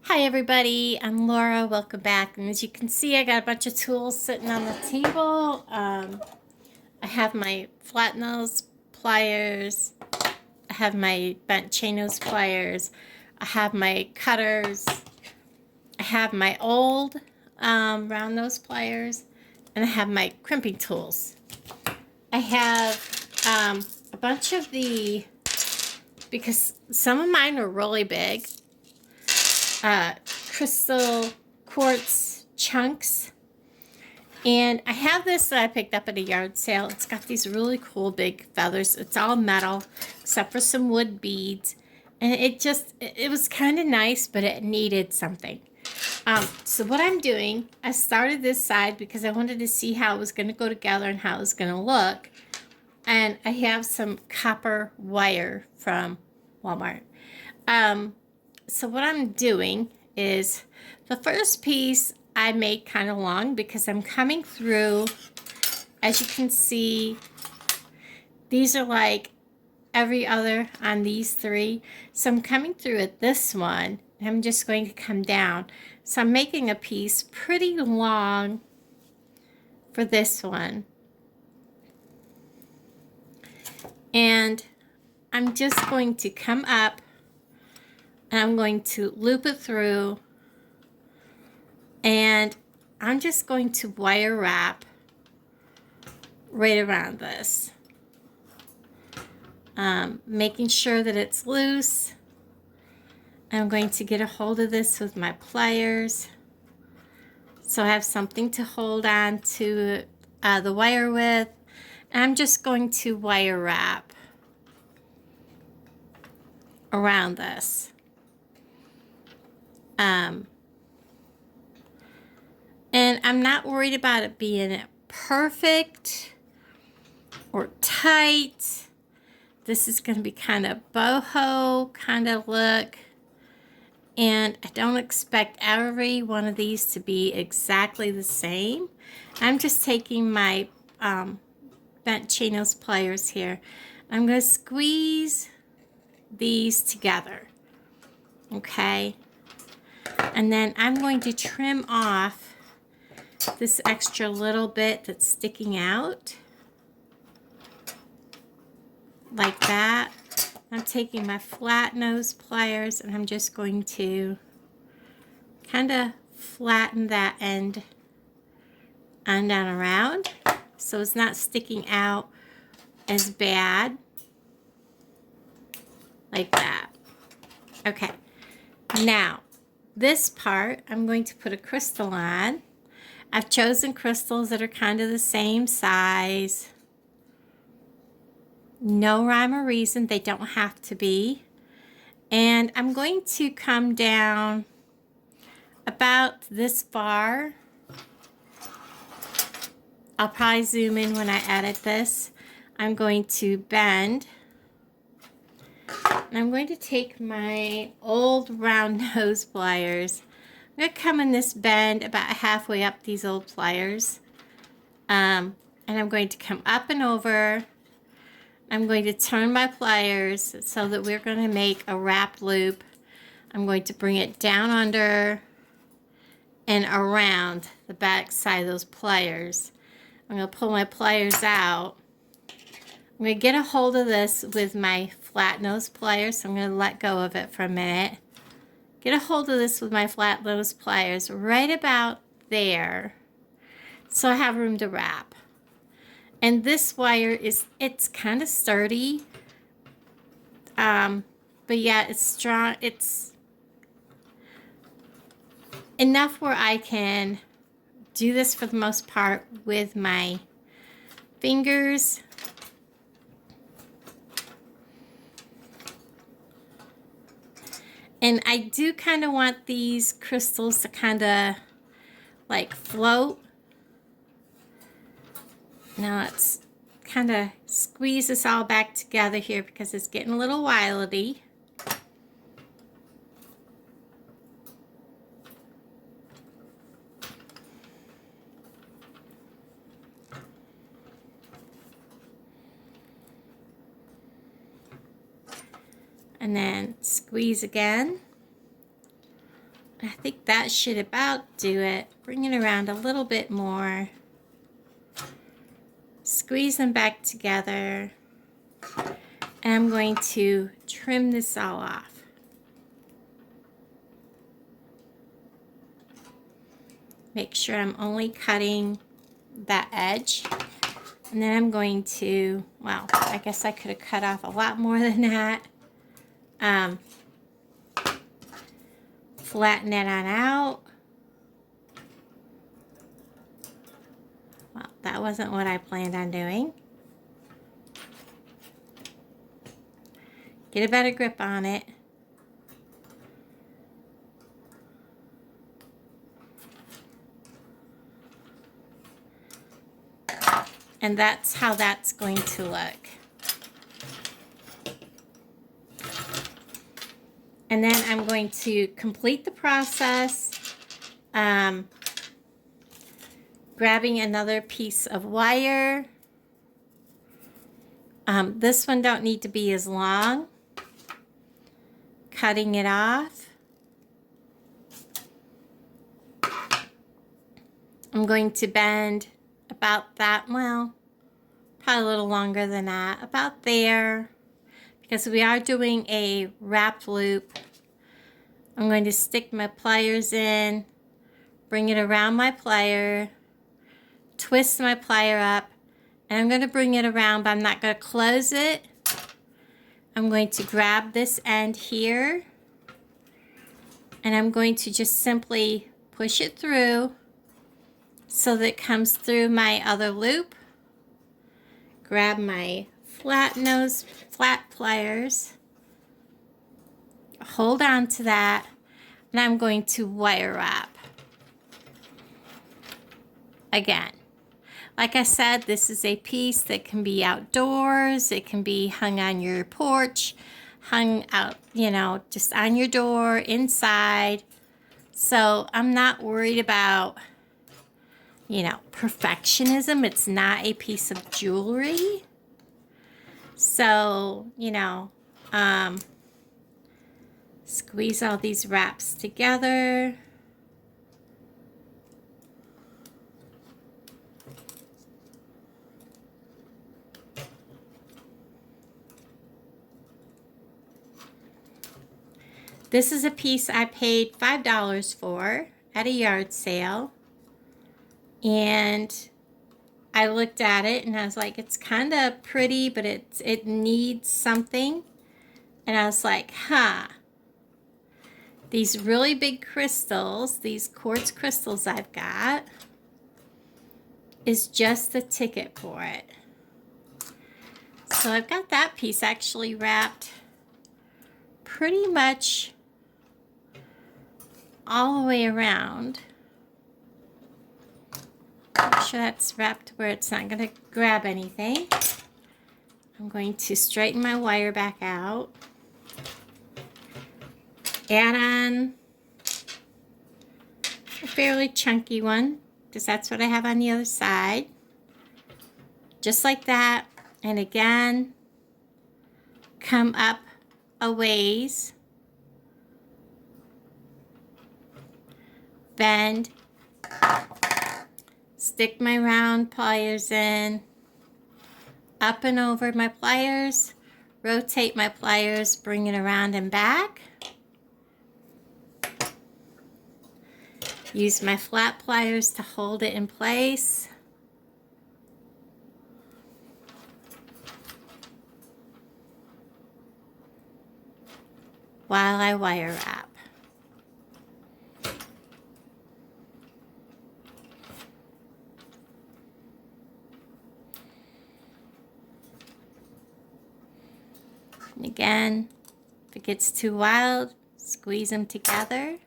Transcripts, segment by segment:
Hi everybody, I'm Laura. Welcome back. And as you can see, I got a bunch of tools sitting on the table. I have my flat nose pliers. I have my bent chain nose pliers. I have my cutters. I have my old round nose pliers, and I have my crimping tools. I have a bunch of because some of mine are really big. Crystal quartz chunks, and I have this that I picked up at a yard sale. It's got these really cool big feathers. It's all metal except for some wood beads, and it was kind of nice, but it needed something. So what I'm doing, I started this side because I wanted to see how it was going to go together and how it was going to look. And I have some copper wire from Walmart. So what I'm doing is the first piece I made kind of long because I'm coming through. As you can see, these are like every other on these three. So I'm coming through at this one, and I'm just going to come down. So I'm making a piece pretty long for this one. And I'm just going to come up and I'm going to loop it through, and I'm just going to wire wrap right around this, making sure that it's loose. I'm going to get a hold of this with my pliers so I have something to hold on to the wire with. And I'm just going to wire wrap around this. And I'm not worried about it being perfect or tight. This is going to be kind of boho kind of look. And I don't expect every one of these to be exactly the same. I'm just taking my bent chain nose pliers here. I'm going to squeeze these together. Okay. And then I'm going to trim off this extra little bit that's sticking out like that. I'm taking my flat nose pliers and I'm just going to kind of flatten that end on down around so it's not sticking out as bad, like that. Okay, now this part I'm going to put a crystal on. I've chosen crystals that are kind of the same size. No rhyme or reason, they don't have to be. And I'm going to come down about this far. I'll probably zoom in when I edit this. I'm going to bend. And I'm going to take my old round nose pliers. I'm going to come in this bend about halfway up these old pliers. And I'm going to come up and over. I'm going to turn my pliers so that we're going to make a wrap loop. I'm going to bring it down under and around the back side of those pliers. I'm going to pull my pliers out. I'm going to get a hold of this with my flat nose pliers. So I'm going to let go of it for a minute. Get a hold of this with my flat nose pliers right about there so I have room to wrap. And this wire it's kind of sturdy, but yeah, it's strong. It's enough where I can do this for the most part with my fingers. And I do kind of want these crystals to kind of like float. Now let's kind of squeeze this all back together here because it's getting a little wildy. And then squeeze again. I think that should about do it. Bring it around a little bit more. Squeeze them back together. And I'm going to trim this all off. Make sure I'm only cutting that edge. And then I'm going to, well, I guess I could have cut off a lot more than that. Flatten it on out. Well, that wasn't what I planned on doing. Get a better grip on it. And that's how that's going to look. And then I'm going to complete the process, grabbing another piece of wire. This one don't need to be as long. Cutting it off. I'm going to bend about that, well, probably a little longer than that, about there. Because we are doing a wrapped loop, I'm going to stick my pliers in, bring it around my plier, twist my plier up, and I'm going to bring it around, but I'm not going to close it. I'm going to grab this end here, and I'm going to just simply push it through so that it comes through my other loop. Grab my flat pliers, hold on to that, and I'm going to wire wrap. Again, like I said, this is a piece that can be outdoors, it can be hung on your porch, hung out, you know, just on your door, inside. So I'm not worried about, you know, perfectionism. It's not a piece of jewelry. So, you know, squeeze all these wraps together. This is a piece I paid $5 for at a yard sale. And I looked at it and I was like, it's kind of pretty, but it needs something. And I was like, huh. These really big crystals, these quartz crystals I've got, is just the ticket for it. So I've got that piece actually wrapped pretty much all the way around. Make sure that's wrapped where it's not going to grab anything. I'm going to straighten my wire back out. Add on a fairly chunky one, because that's what I have on the other side. Just like that. And again, come up a ways. Bend. Stick my round pliers in, up and over my pliers, rotate my pliers, bring it around and back. Use my flat pliers to hold it in place. While I wire wrap. And again, if it gets too wild, squeeze them together.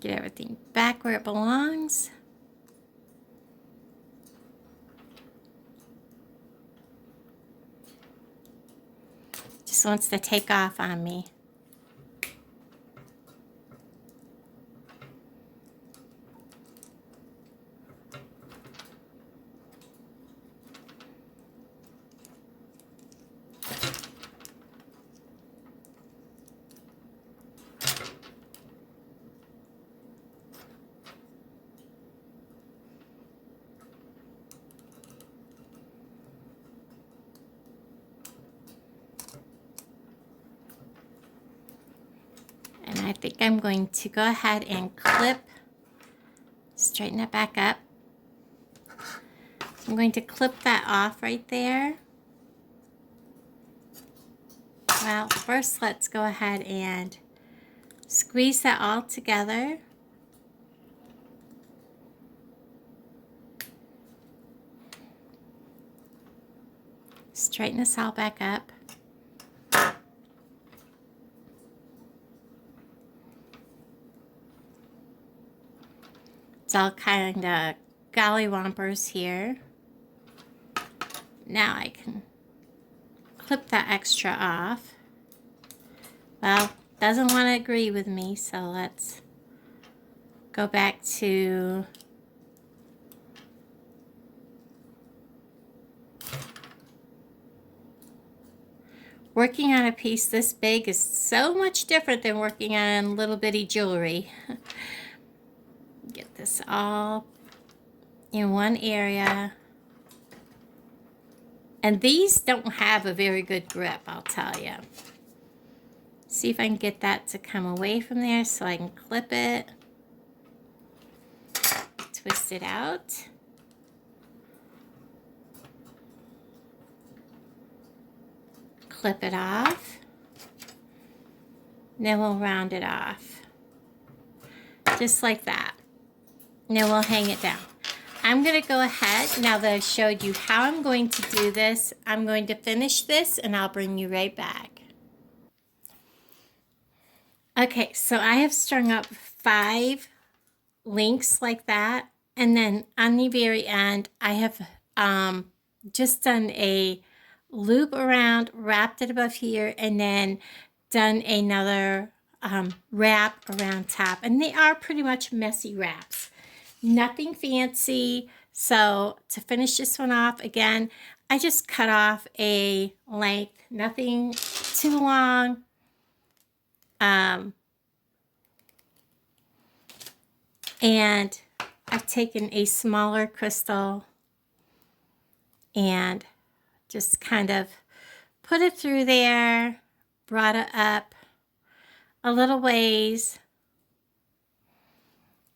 Get everything back where it belongs. Just wants to take off on me. think I'm going to go ahead and straighten it back up. I'm going to clip that off right there. Well, first let's go ahead and squeeze that all together. Straighten this all back up. It's all kind of gollywompers here. Now I can clip that extra off. Well, doesn't want to agree with me, so let's go back to working on a piece this big is so much different than working on little bitty jewelry. Get this all in one area. And these don't have a very good grip, I'll tell you. See if I can get that to come away from there so I can clip it. Twist it out. Clip it off. Then we'll round it off. Just like that. Then we'll hang it down. I'm going to go ahead, now that I've showed you how I'm going to do this, I'm going to finish this and I'll bring you right back. Okay, so I have strung up 5 links like that, and then on the very end I have just done a loop around, wrapped it above here, and then done another wrap around top, and they are pretty much messy wraps. Nothing fancy. So to finish this one off, again, I just cut off a length, nothing too long. And I've taken a smaller crystal and just kind of put it through there, brought it up a little ways,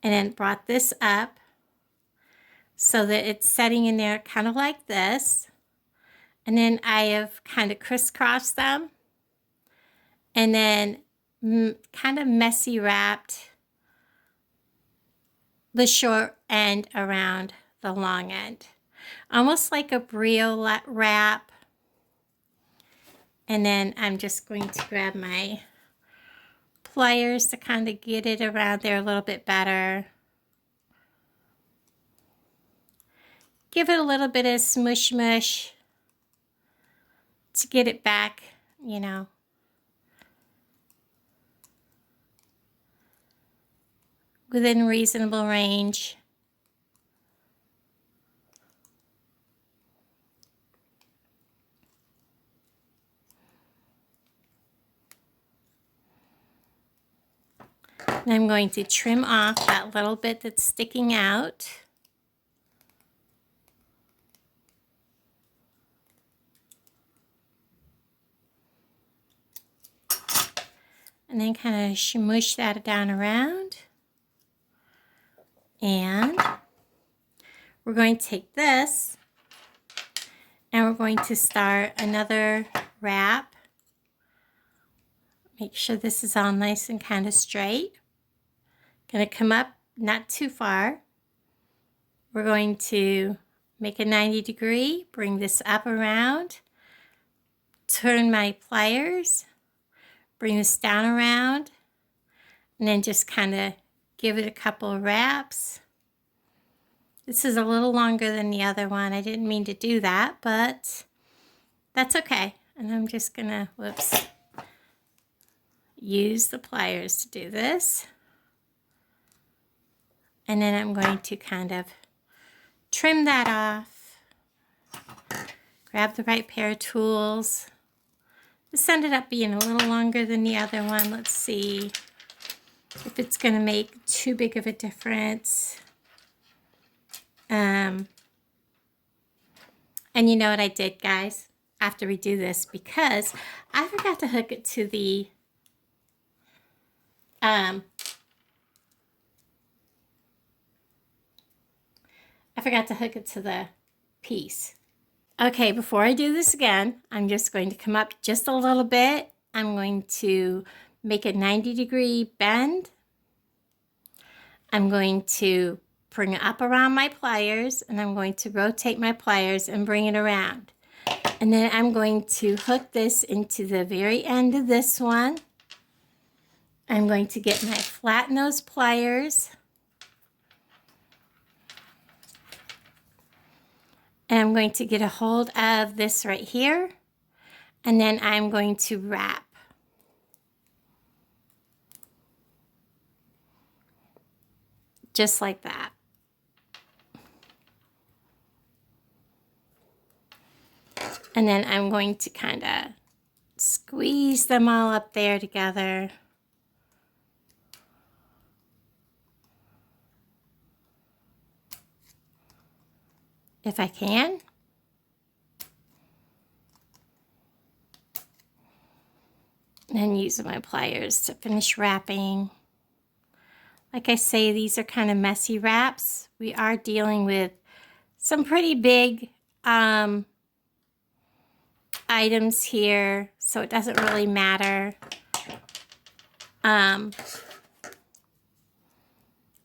and then brought this up so that it's setting in there kind of like this. And then I have kind of crisscrossed them and then kind of messy wrapped the short end around the long end. Almost like a brio wrap. And then I'm just going to grab my pliers to kind of get it around there a little bit better. Give it a little bit of smush mush to get it back, you know, within reasonable range. And I'm going to trim off that little bit that's sticking out. And then kind of smush that down around. And we're going to take this and we're going to start another wrap. Make sure this is all nice and kind of straight. Going to come up not too far. We're going to make a 90-degree, bring this up around, turn my pliers, bring this down around, and then just kind of give it a couple of wraps. This is a little longer than the other one. I didn't mean to do that, but that's okay. And I'm just gonna, whoops, use the pliers to do this. And then I'm going to kind of trim that off. Grab the right pair of tools. This ended up being a little longer than the other one. Let's see if it's going to make too big of a difference. And you know what I did, guys, after we do this, because I forgot to hook it to the I forgot to hook it to the piece. Okay, before I do this again, I'm just going to come up just a little bit. I'm going to make a 90-degree bend. I'm going to bring it up around my pliers, and I'm going to rotate my pliers and bring it around. And then I'm going to hook this into the very end of this one. I'm going to get my flat nose pliers. And I'm going to get a hold of this right here. And then I'm going to wrap. Just like that. And then I'm going to kind of squeeze them all up there together. If I can. And use my pliers to finish wrapping. Like I say, these are kind of messy wraps. We are dealing with some pretty big items here, so it doesn't really matter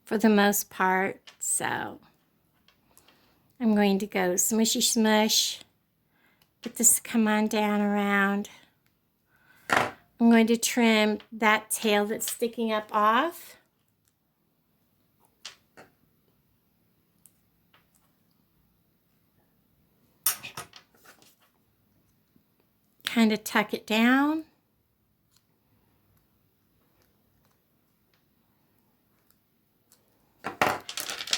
for the most part. So I'm going to go smushy smush, get this to come on down around. I'm going to trim that tail that's sticking up off. Kind of tuck it down.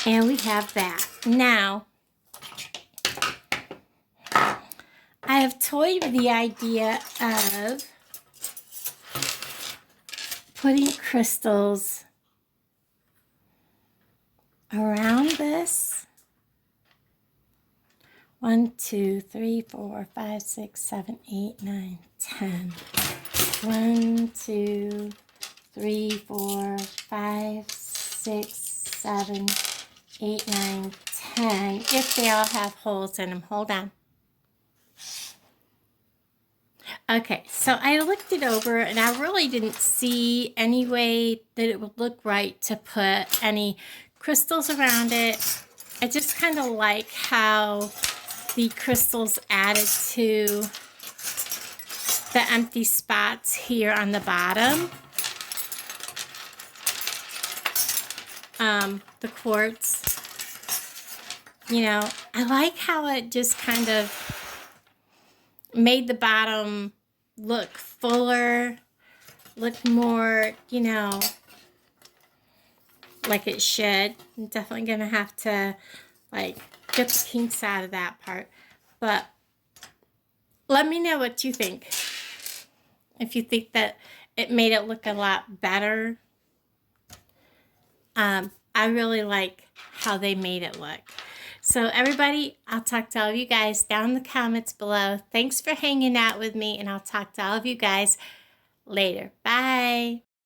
And we have that. Now, I have toyed with the idea of putting crystals around this. 1, 2, 3, 4, 5, 6, 7, 8, 9, 10. 1, 2, 3, 4, 5, 6, 7, 8, 9, 10. If they all have holes in them. Hold on. Okay, so I looked it over and I really didn't see any way that it would look right to put any crystals around it. I just kind of like how the crystals added to the empty spots here on the bottom. The quartz, you know, I like how it just kind of made the bottom look fuller, look more, you know, like it should. I'm definitely gonna have to like get the kinks out of that part, but let me know what you think. If you think that it made it look a lot better. I really like how they made it look. So everybody, I'll talk to all of you guys down in the comments below. Thanks for hanging out with me, and I'll talk to all of you guys later. Bye.